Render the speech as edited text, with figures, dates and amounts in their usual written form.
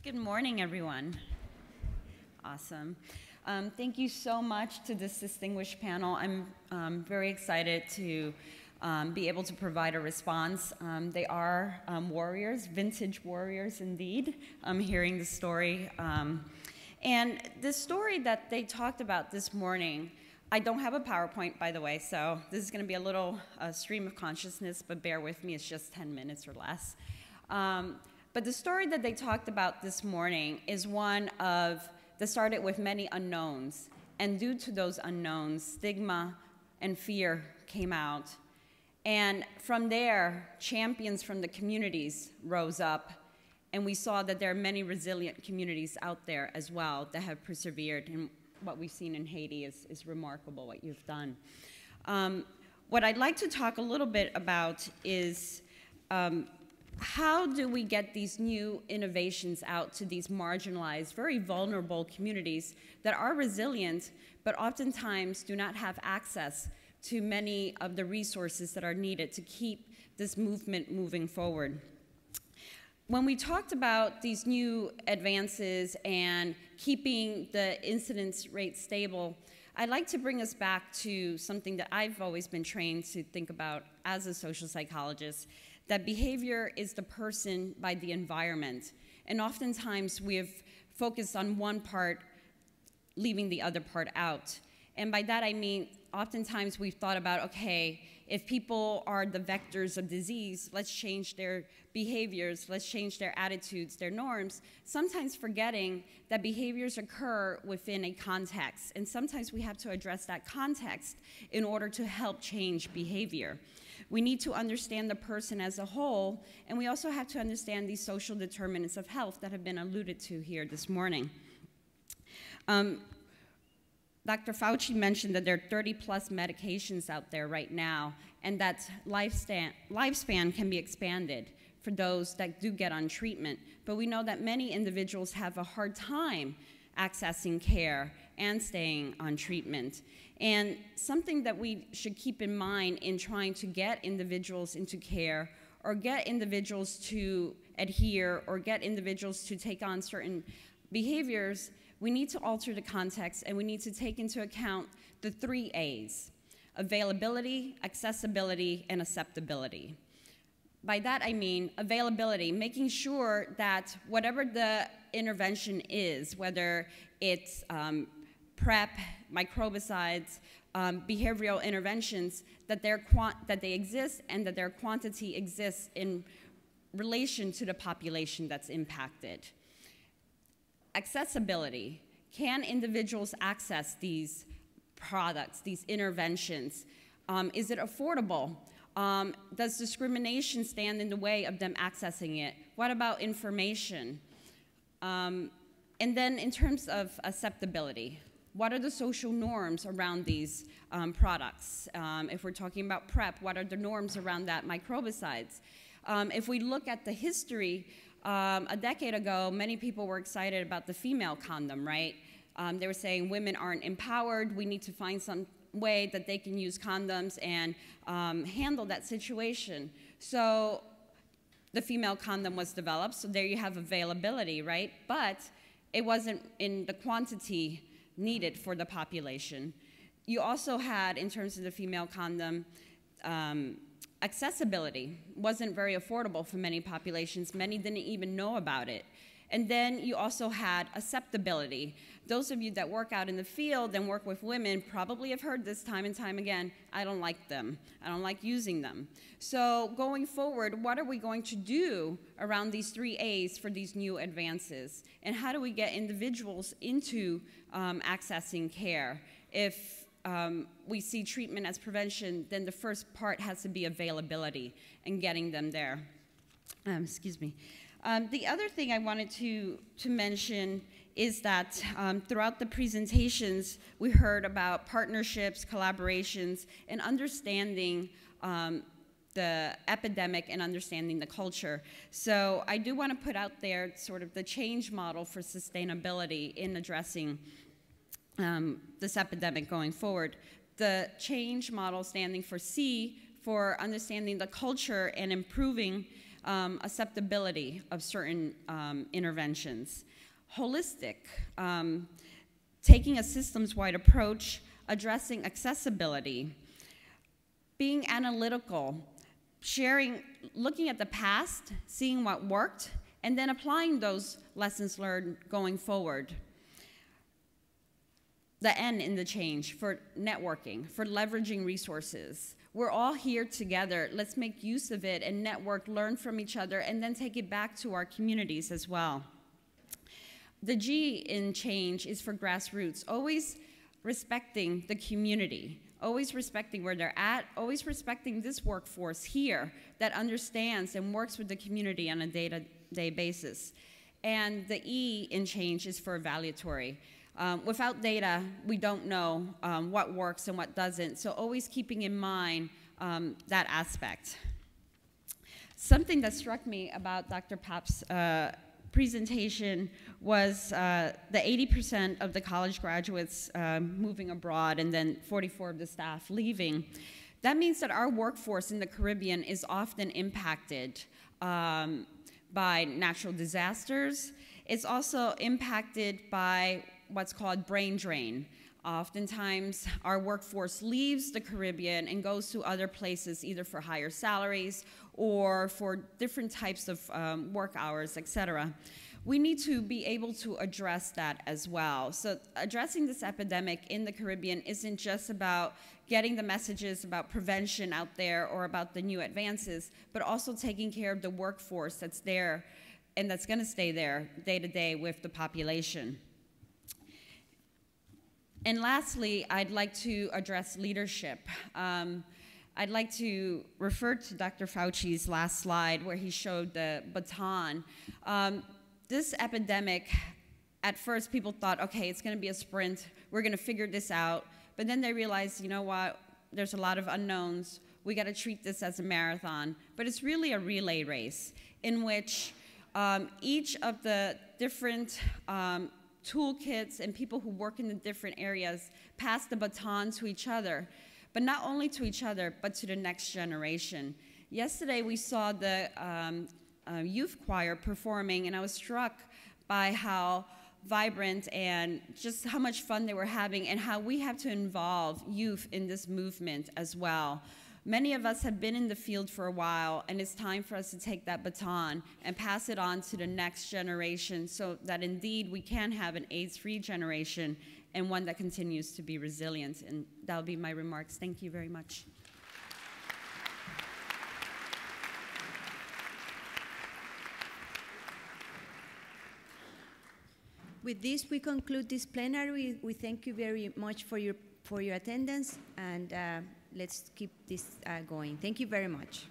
Good morning, everyone. Awesome. Thank you so much to this distinguished panel. I'm very excited to be able to provide a response. They are warriors, vintage warriors indeed. I'm hearing the story. And the story that they talked about this morning, I don't have a PowerPoint, by the way, so this is going to be a little stream of consciousness, but bear with me, it's just 10 minutes or less. But the story that they talked about this morning is one that started with many unknowns. And due to those unknowns, stigma and fear came out. And from there, champions from the communities rose up. And we saw that there are many resilient communities out there as well that have persevered. And what we've seen in Haiti is remarkable, what you've done. What I'd like to talk a little bit about is how do we get these new innovations out to these marginalized, very vulnerable communities that are resilient, but oftentimes do not have access to many of the resources that are needed to keep this movement moving forward. When we talked about these new advances and keeping the incidence rate stable, I'd like to bring us back to something that I've always been trained to think about as a social psychologist, that behavior is the person by the environment. And oftentimes we have focused on one part, leaving the other part out. And by that I mean, oftentimes we've thought about, okay, if people are the vectors of disease, let's change their behaviors, let's change their attitudes, their norms, sometimes forgetting that behaviors occur within a context. And sometimes we have to address that context in order to help change behavior. We need to understand the person as a whole, and we also have to understand these social determinants of health that have been alluded to here this morning. Dr. Fauci mentioned that there are 30-plus medications out there right now, and that lifespan can be expanded for those that do get on treatment. But we know that many individuals have a hard time accessing care and staying on treatment. And something that we should keep in mind in trying to get individuals into care or get individuals to adhere or get individuals to take on certain behaviors, we need to alter the context and we need to take into account the 3 A's: availability, accessibility, and acceptability. By that I mean availability, making sure that whatever the intervention is, whether it's PrEP, microbicides, behavioral interventions, that they exist and that their quantity exists in relation to the population that's impacted. Accessibility. Can individuals access these products, these interventions? Is it affordable? Does discrimination stand in the way of them accessing it? What about information? And then in terms of acceptability, what are the social norms around these products? If we're talking about PrEP, what are the norms around that? Microbicides. If we look at the history, a decade ago, many people were excited about the female condom, right? They were saying women aren't empowered, we need to find some way that they can use condoms and handle that situation. So the female condom was developed, so there you have availability, right? But it wasn't in the quantity needed for the population. You also had, in terms of the female condom, accessibility. Wasn't very affordable for many populations. Many didn't even know about it. And then you also had acceptability. Those of you that work out in the field and work with women probably have heard this time and time again: I don't like them. I don't like using them. So going forward, what are we going to do around these 3 A's for these new advances? And how do we get individuals into accessing care? If we see treatment as prevention, then the first part has to be availability and getting them there. Excuse me. The other thing I wanted to mention is that throughout the presentations, we heard about partnerships, collaborations, and understanding the epidemic and understanding the culture. So I do want to put out there sort of the change model for sustainability in addressing this epidemic going forward. The change model standing for C, for understanding the culture and improving acceptability of certain interventions. Holistic, taking a systems-wide approach, addressing accessibility, being analytical, sharing, looking at the past, seeing what worked, and then applying those lessons learned going forward. The N in the change for networking, for leveraging resources. We're all here together. Let's make use of it and network, learn from each other, and then take it back to our communities as well. The G in change is for grassroots, always respecting the community, always respecting where they're at, always respecting this workforce here that understands and works with the community on a day-to-day basis. And the E in change is for evaluatory. Without data, we don't know what works and what doesn't, so always keeping in mind that aspect. Something that struck me about Dr. Papp's presentation was the 80% of the college graduates moving abroad and then 44% of the staff leaving. That means that our workforce in the Caribbean is often impacted by natural disasters. It's also impacted by what's called brain drain. Oftentimes, our workforce leaves the Caribbean and goes to other places, either for higher salaries or for different types of work hours, et cetera. We need to be able to address that as well. So addressing this epidemic in the Caribbean isn't just about getting the messages about prevention out there or about the new advances, but also taking care of the workforce that's there and that's gonna stay there day to day with the population. And lastly, I'd like to address leadership. I'd like to refer to Dr. Fauci's last slide where he showed the baton. This epidemic, at first people thought, okay, it's gonna be a sprint, we're gonna figure this out, but then they realized, you know what, there's a lot of unknowns, we gotta treat this as a marathon, but it's really a relay race in which each of the different toolkits and people who work in the different areas pass the baton to each other, but not only to each other, but to the next generation. Yesterday we saw the youth choir performing, and I was struck by how vibrant and just how much fun they were having and how we have to involve youth in this movement as well. Many of us have been in the field for a while, and it's time for us to take that baton and pass it on to the next generation so that indeed we can have an AIDS-free generation and one that continues to be resilient. And that'll be my remarks. Thank you very much. With this, we conclude this plenary. We thank you very much for your attendance, and let's keep this going. Thank you very much.